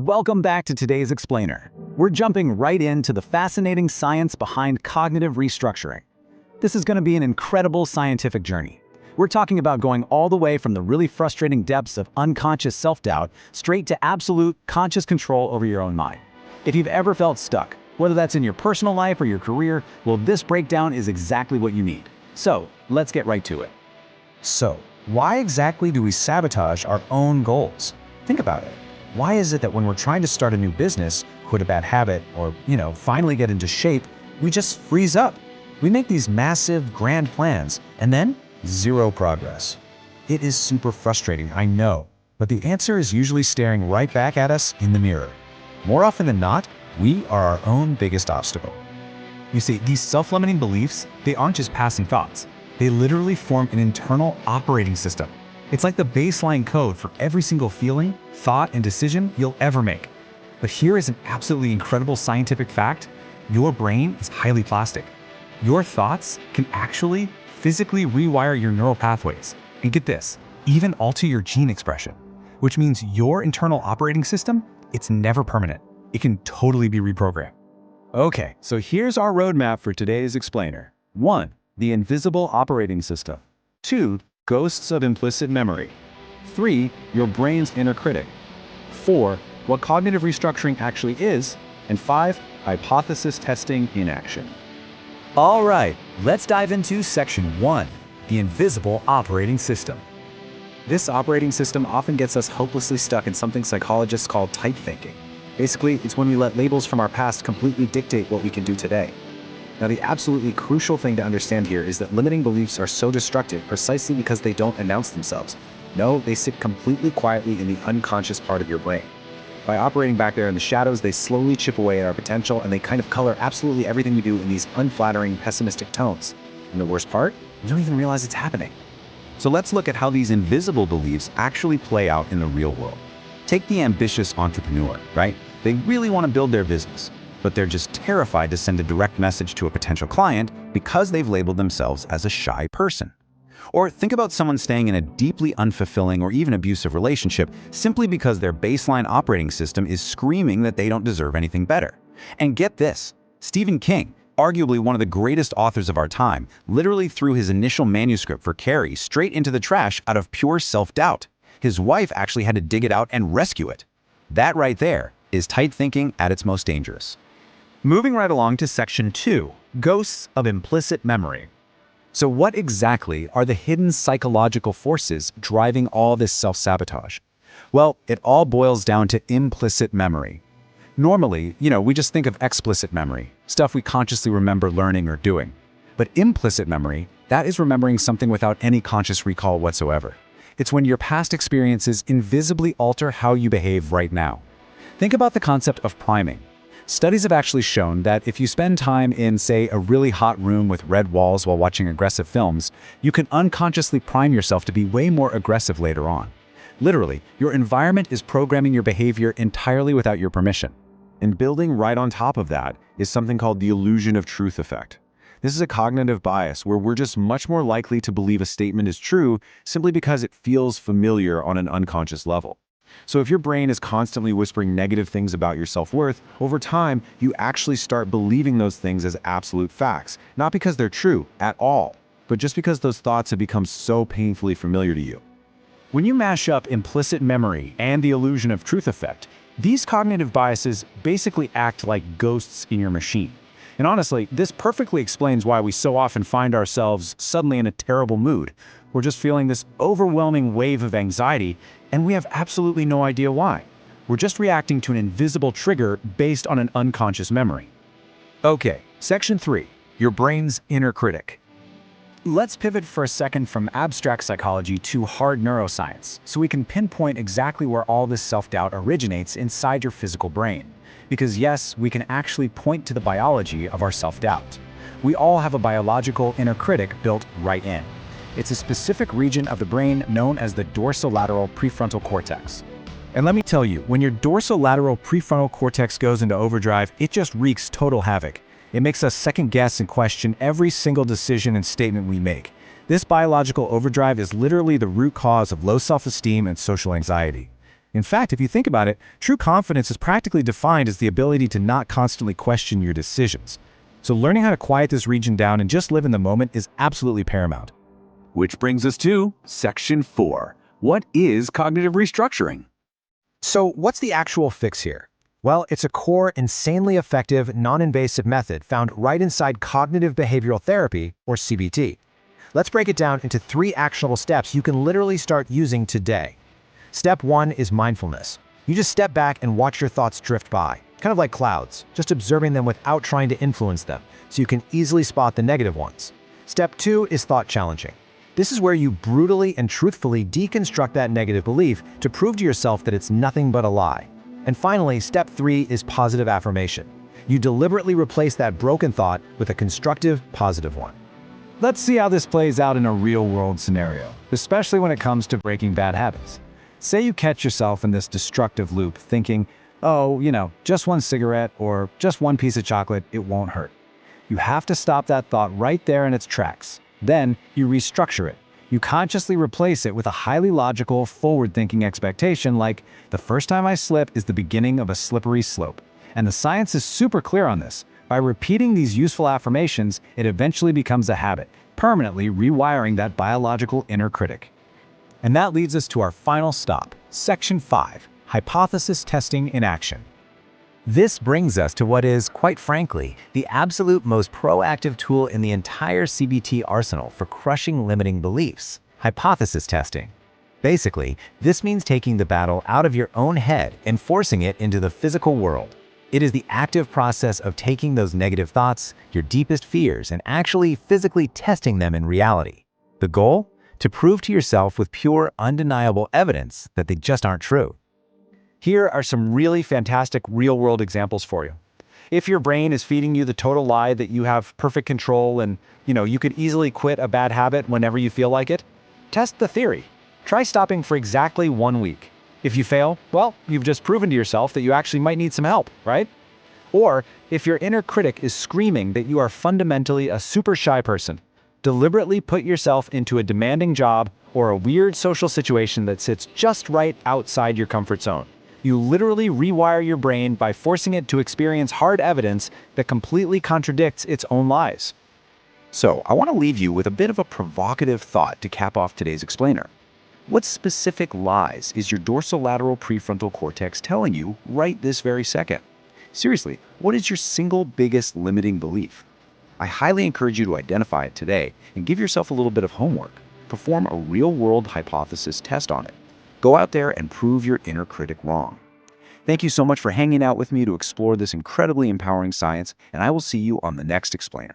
Welcome back to today's Explainer. We're jumping right into the fascinating science behind cognitive restructuring. This is going to be an incredible scientific journey. We're talking about going all the way from the really frustrating depths of unconscious self-doubt straight to absolute conscious control over your own mind. If you've ever felt stuck, whether that's in your personal life or your career, well, this breakdown is exactly what you need. So, let's get right to it. So, why exactly do we sabotage our own goals? Think about it. Why is it that when we're trying to start a new business, quit a bad habit, or, finally get into shape, we just freeze up? We make these massive, grand plans, and then zero progress. It is super frustrating, I know, but the answer is usually staring right back at us in the mirror. More often than not, we are our own biggest obstacle. You see, these self-limiting beliefs, they aren't just passing thoughts. They literally form an internal operating system. It's like the baseline code for every single feeling, thought, and decision you'll ever make. But here is an absolutely incredible scientific fact. Your brain is highly plastic. Your thoughts can actually physically rewire your neural pathways. And get this, even alter your gene expression, which means your internal operating system, it's never permanent. It can totally be reprogrammed. Okay, so here's our roadmap for today's Explainer. 1. The invisible operating system. 2. Ghosts of implicit memory. 3. Your brain's inner critic. 4. What cognitive restructuring actually is. And 5. Hypothesis testing in action. All right, let's dive into Section 1, the invisible operating system. This operating system often gets us hopelessly stuck in something psychologists call tight thinking. Basically, it's when we let labels from our past completely dictate what we can do today. Now, the absolutely crucial thing to understand here is that limiting beliefs are so destructive precisely because they don't announce themselves. No, they sit completely quietly in the unconscious part of your brain. By operating back there in the shadows, they slowly chip away at our potential, and they kind of color absolutely everything we do in these unflattering, pessimistic tones. And the worst part? You don't even realize it's happening. So let's look at how these invisible beliefs actually play out in the real world. Take the ambitious entrepreneur, right? They really want to build their business, but they're just terrified to send a direct message to a potential client because they've labeled themselves as a shy person. Or think about someone staying in a deeply unfulfilling or even abusive relationship simply because their baseline operating system is screaming that they don't deserve anything better. And get this, Stephen King, arguably one of the greatest authors of our time, literally threw his initial manuscript for Carrie straight into the trash out of pure self-doubt. His wife actually had to dig it out and rescue it. That right there is tight thinking at its most dangerous. Moving right along to Section 2, Ghosts of Implicit Memory. So what exactly are the hidden psychological forces driving all this self-sabotage? Well, it all boils down to implicit memory. Normally, we just think of explicit memory, stuff we consciously remember learning or doing. But implicit memory, that is remembering something without any conscious recall whatsoever. It's when your past experiences invisibly alter how you behave right now. Think about the concept of priming. Studies have actually shown that if you spend time in, say, a really hot room with red walls while watching aggressive films, you can unconsciously prime yourself to be way more aggressive later on. Literally, your environment is programming your behavior entirely without your permission. And building right on top of that is something called the illusion of truth effect. This is a cognitive bias where we're just much more likely to believe a statement is true simply because it feels familiar on an unconscious level. So if your brain is constantly whispering negative things about your self-worth, over time, you actually start believing those things as absolute facts, not because they're true at all, but just because those thoughts have become so painfully familiar to you. When you mash up implicit memory and the illusion of truth effect, these cognitive biases basically act like ghosts in your machine. And honestly, this perfectly explains why we so often find ourselves suddenly in a terrible mood. We're just feeling this overwhelming wave of anxiety, and we have absolutely no idea why. We're just reacting to an invisible trigger based on an unconscious memory. Okay, Section 3, your brain's inner critic. Let's pivot for a second from abstract psychology to hard neuroscience, so we can pinpoint exactly where all this self-doubt originates inside your physical brain. Because yes, we can actually point to the biology of our self-doubt. We all have a biological inner critic built right in. It's a specific region of the brain known as the dorsolateral prefrontal cortex. And let me tell you, when your dorsolateral prefrontal cortex goes into overdrive, it just wreaks total havoc. It makes us second-guess and question every single decision and statement we make. This biological overdrive is literally the root cause of low self-esteem and social anxiety. In fact, if you think about it, true confidence is practically defined as the ability to not constantly question your decisions. So learning how to quiet this region down and just live in the moment is absolutely paramount. Which brings us to Section 4. What is cognitive restructuring? So, what's the actual fix here? Well, it's a core, insanely effective, non-invasive method found right inside cognitive behavioral therapy, or CBT. Let's break it down into 3 actionable steps you can literally start using today. Step 1 is mindfulness. You just step back and watch your thoughts drift by, kind of like clouds, just observing them without trying to influence them, so you can easily spot the negative ones. Step 2 is thought challenging. This is where you brutally and truthfully deconstruct that negative belief to prove to yourself that it's nothing but a lie. And finally, step 3 is positive affirmation. You deliberately replace that broken thought with a constructive, positive one. Let's see how this plays out in a real-world scenario, especially when it comes to breaking bad habits. Say you catch yourself in this destructive loop thinking, oh, just one cigarette or just one piece of chocolate, it won't hurt. You have to stop that thought right there in its tracks. Then you restructure it. You consciously replace it with a highly logical, forward-thinking expectation like, the first time I slip is the beginning of a slippery slope. And the science is super clear on this. By repeating these useful affirmations, it eventually becomes a habit, permanently rewiring that biological inner critic. And that leads us to our final stop, Section 5, Hypothesis Testing in Action. This brings us to what is, quite frankly, the absolute most proactive tool in the entire CBT arsenal for crushing limiting beliefs: hypothesis testing. Basically, this means taking the battle out of your own head and forcing it into the physical world. It is the active process of taking those negative thoughts, your deepest fears, and actually physically testing them in reality. The goal? To prove to yourself with pure, undeniable evidence that they just aren't true. Here are some really fantastic real-world examples for you. If your brain is feeding you the total lie that you have perfect control and, you could easily quit a bad habit whenever you feel like it, test the theory. Try stopping for exactly 1 week. If you fail, well, you've just proven to yourself that you actually might need some help, right? Or if your inner critic is screaming that you are fundamentally a super shy person, deliberately put yourself into a demanding job or a weird social situation that sits just right outside your comfort zone. You literally rewire your brain by forcing it to experience hard evidence that completely contradicts its own lies. So, I want to leave you with a bit of a provocative thought to cap off today's explainer. What specific lies is your dorsolateral prefrontal cortex telling you right this very second? Seriously, what is your single biggest limiting belief? I highly encourage you to identify it today and give yourself a little bit of homework. Perform a real-world hypothesis test on it. Go out there and prove your inner critic wrong. Thank you so much for hanging out with me to explore this incredibly empowering science, and I will see you on the next explainer.